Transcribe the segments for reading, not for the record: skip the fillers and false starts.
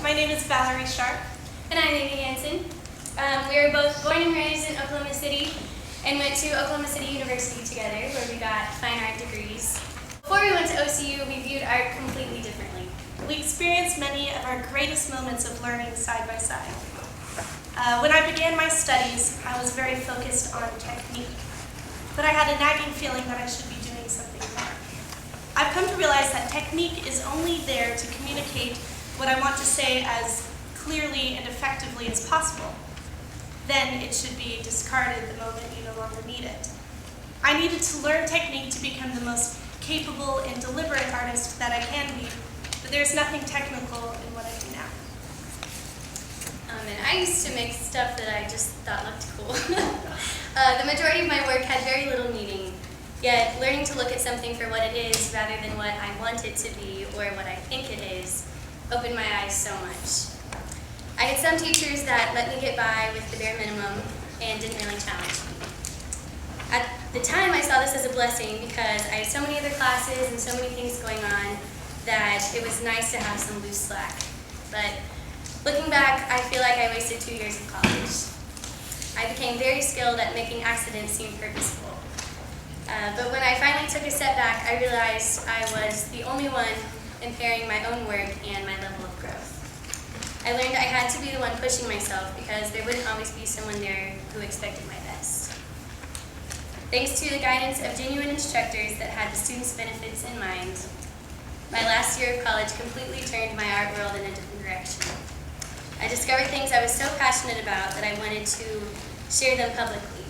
My name is Valerie Sharp. And I'm Amy Hanson. We were both born and raised in Oklahoma City and went to Oklahoma City University together, where we got fine art degrees. Before we went to OCU, we viewed art completely differently. We experienced many of our greatest moments of learning side by side. When I began my studies, I was very focused on technique, but I had a nagging feeling that I should be doing something more. I've come to realize that technique is only there to communicate what I want to say as clearly and effectively as possible. Then it should be discarded the moment you no longer need it. I needed to learn technique to become the most capable and deliberate artist that I can be, but there's nothing technical in what I do now. And I used to make stuff that I just thought looked cool. The majority of my work had very little meaning, yet learning to look at something for what it is rather than what I want it to be or what I think it is opened my eyes so much. I had some teachers that let me get by with the bare minimum and didn't really challenge me. At the time, I saw this as a blessing because I had so many other classes and so many things going on that it was nice to have some loose slack. But looking back, I feel like I wasted 2 years of college. I became very skilled at making accidents seem purposeful. But when I finally took a step back, I realized I was the only one impairing my own work and my level of growth. I learned I had to be the one pushing myself because there wouldn't always be someone there who expected my best. Thanks to the guidance of genuine instructors that had the students' benefits in mind, my last year of college completely turned my art world in a different direction. I discovered things I was so passionate about that I wanted to share them publicly.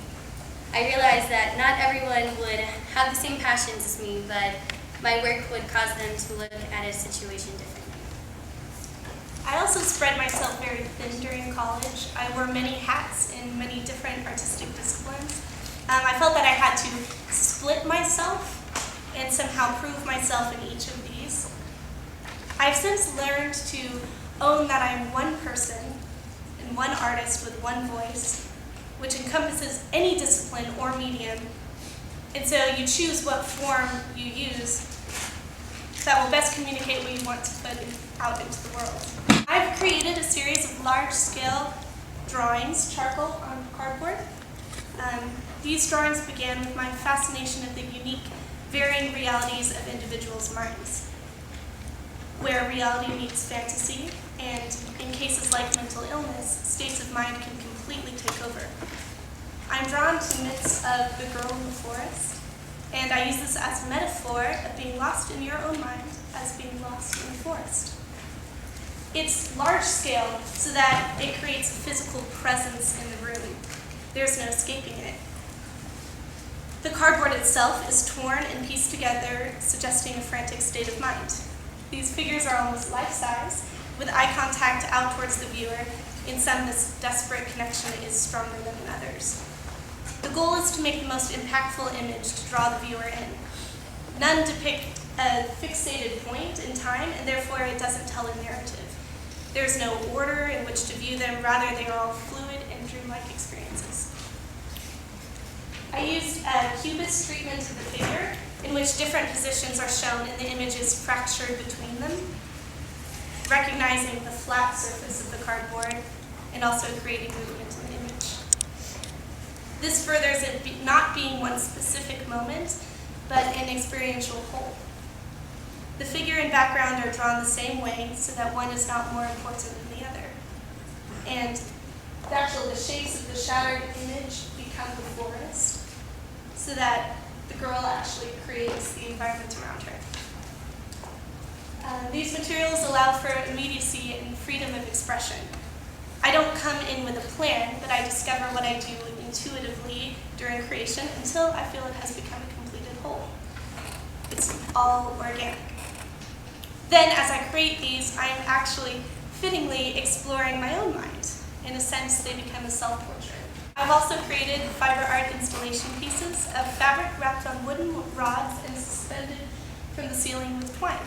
I realized that not everyone would have the same passions as me, but my work would cause them to look at a situation differently. I also spread myself very thin during college. I wore many hats in many different artistic disciplines. I felt that I had to split myself and somehow prove myself in each of these. I've since learned to own that I'm one person and one artist with one voice, which encompasses any discipline or medium. And so you choose what form you use that will best communicate what you want to put out into the world. I've created a series of large-scale drawings, charcoal on cardboard. These drawings began with my fascination of the unique, varying realities of individuals' minds, where reality meets fantasy, and in cases like mental illness, states of mind can completely take over. I'm drawn to myths of the girl in the forest, and I use this as a metaphor of being lost in your own mind as being lost in the forest. It's large scale so that it creates a physical presence in the room. There's no escaping it. The cardboard itself is torn and pieced together, suggesting a frantic state of mind. These figures are almost life-size, with eye contact out towards the viewer. In some, this desperate connection is stronger than in others. The goal is to make the most impactful image to draw the viewer in. None depict a fixated point in time, and therefore it doesn't tell a narrative. There's no order in which to view them, rather they are all fluid and dreamlike experiences. I used a cubist treatment of the figure, in which different positions are shown and the image is fractured between them, recognizing the flat surface of the cardboard and also creating movement in the image. This furthers it not being one specific moment, but an experiential whole. The figure and background are drawn the same way so that one is not more important than the other. And the shapes of the shattered image become the forest so that the girl actually creates the environment around her. These materials allow for immediacy and freedom of expression. I don't come in with a plan, but I discover what I do intuitively during creation until I feel it has become a completed whole. It's all organic. Then, as I create these, I'm actually fittingly exploring my own mind. In a sense, they become a self-portrait. I've also created fiber art installation pieces of fabric wrapped on wooden rods and suspended from the ceiling with twine.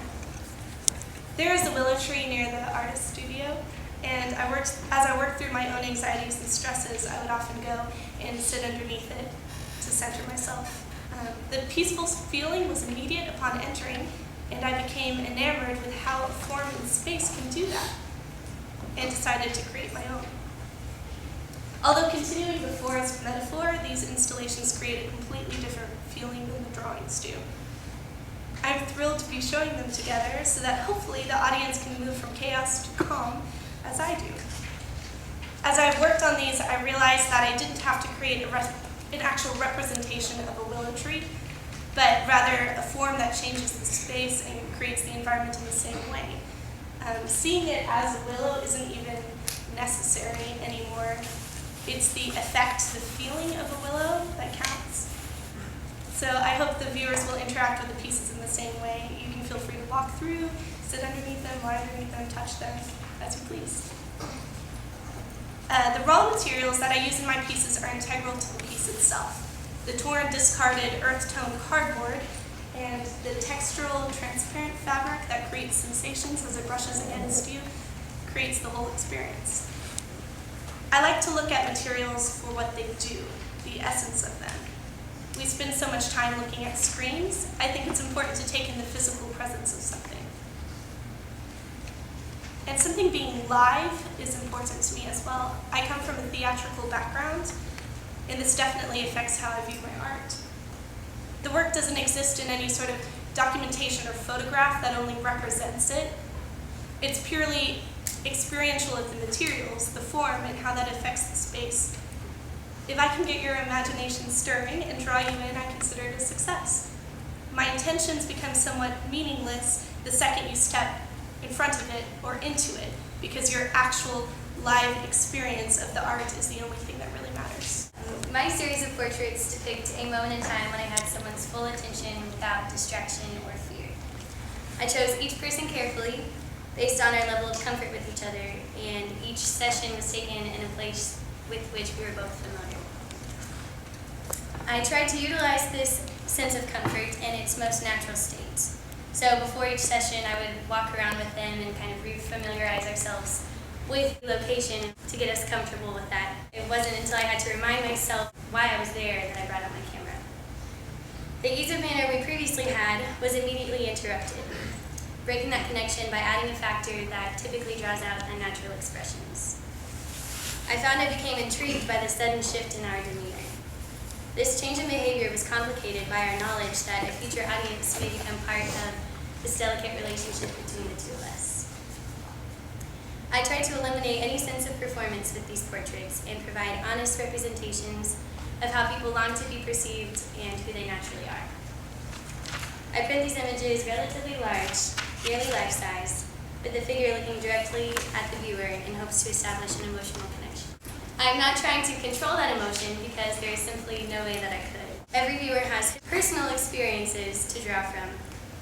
There is a willow tree near the artist studio, and as I worked through my own anxieties and stresses, I would often go and sit underneath it to center myself. The peaceful feeling was immediate upon entering, and I became enamored with how a form and space can do that. and decided to create my own. Although continuing the forest metaphor, these installations create a completely different feeling than the drawings do. I'm thrilled to be showing them together so that hopefully the audience can move from chaos to calm as I do. As I've worked on these, I realized that I didn't have to create an actual representation of a willow tree, but rather a form that changes the space and creates the environment in the same way. Seeing it as a willow isn't even necessary anymore. It's the effect, the feeling of a willow that counts. So I hope the viewers will interact with the pieces in the same way. You can feel free to walk through, sit underneath them, lie underneath them, touch them, as you please. The raw materials that I use in my pieces are integral to the piece itself. The torn, discarded, earth-tone cardboard and the textural, transparent fabric that creates sensations as it brushes against you creates the whole experience. I like to look at materials for what they do, the essence of them. We spend so much time looking at screens, I think it's important to take in the physical presence of something. And something being live is important to me as well. I come from a theatrical background, and this definitely affects how I view my art. The work doesn't exist in any sort of documentation or photograph that only represents it. It's purely experiential of the materials, the form, and how that affects the space. If I can get your imagination stirring and draw you in, I consider it a success. My intentions become somewhat meaningless the second you step in front of it or into it, because your actual live experience of the art is the only thing that really matters. My series of portraits depict a moment in time when I had someone's full attention without distraction or fear. I chose each person carefully, based on our level of comfort with each other, and each session was taken in a place with which we were both familiar. I tried to utilize this sense of comfort in its most natural state. So before each session, I would walk around with them and kind of re-familiarize ourselves with the location to get us comfortable with that. It wasn't until I had to remind myself why I was there that I brought out my camera. The ease of manner we previously had was immediately interrupted, breaking that connection by adding a factor that typically draws out unnatural expressions. I found I became intrigued by the sudden shift in our demeanor. This change in behavior was complicated by our knowledge that a future audience may become part of this delicate relationship between the two of us. I tried to eliminate any sense of performance with these portraits and provide honest representations of how people long to be perceived and who they naturally are. I print these images relatively large, nearly life-size, with the figure looking directly at the viewer in hopes to establish an emotional connection. I'm not trying to control that emotion because there is simply no way that I could. Every viewer has personal experiences to draw from.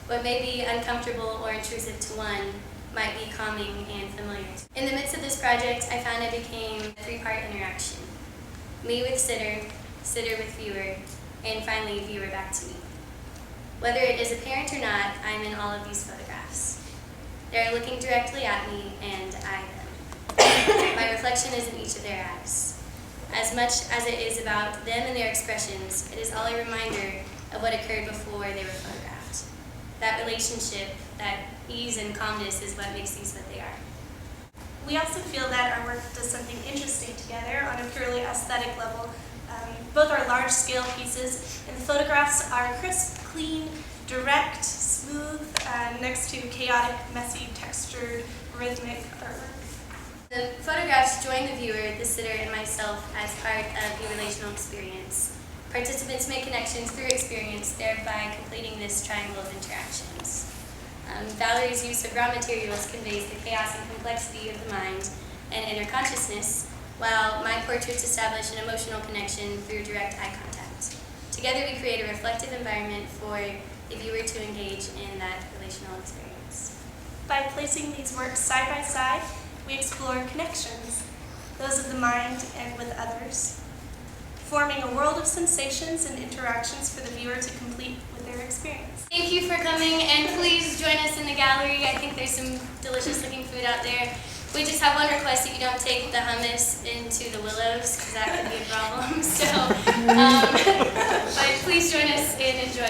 What may be uncomfortable or intrusive to one might be calming and familiar. In the midst of this project, I found it became a three-part interaction. Me with sitter, sitter with viewer, and finally viewer back to me. Whether it is apparent or not, I'm in all of these photographs. They're looking directly at me, and I them. My reflection is in each of their eyes. As much as it is about them and their expressions, it is all a reminder of what occurred before they were photographed. That relationship, that ease and calmness is what makes these what they are. We also feel that our work does something interesting together on a purely aesthetic level. Both are large-scale pieces, and the photographs are crisp, clean, direct, smooth, next to chaotic, messy, textured, rhythmic artwork. The photographs join the viewer, the sitter, and myself as part of the relational experience. Participants make connections through experience, thereby completing this triangle of interactions. Valerie's use of raw materials conveys the chaos and complexity of the mind and inner consciousness, while my portraits establish an emotional connection through direct eye contact. Together we create a reflective environment for the viewer to engage in that relational experience. By placing these works side by side, we explore connections, those of the mind and with others, forming a world of sensations and interactions for the viewer to complete with their experience. Thank you for coming, and please join us in the gallery. I think there's some delicious looking food out there. We just have one request, that you don't take the hummus into the willows, because that could be a problem. So, but please join us and enjoy.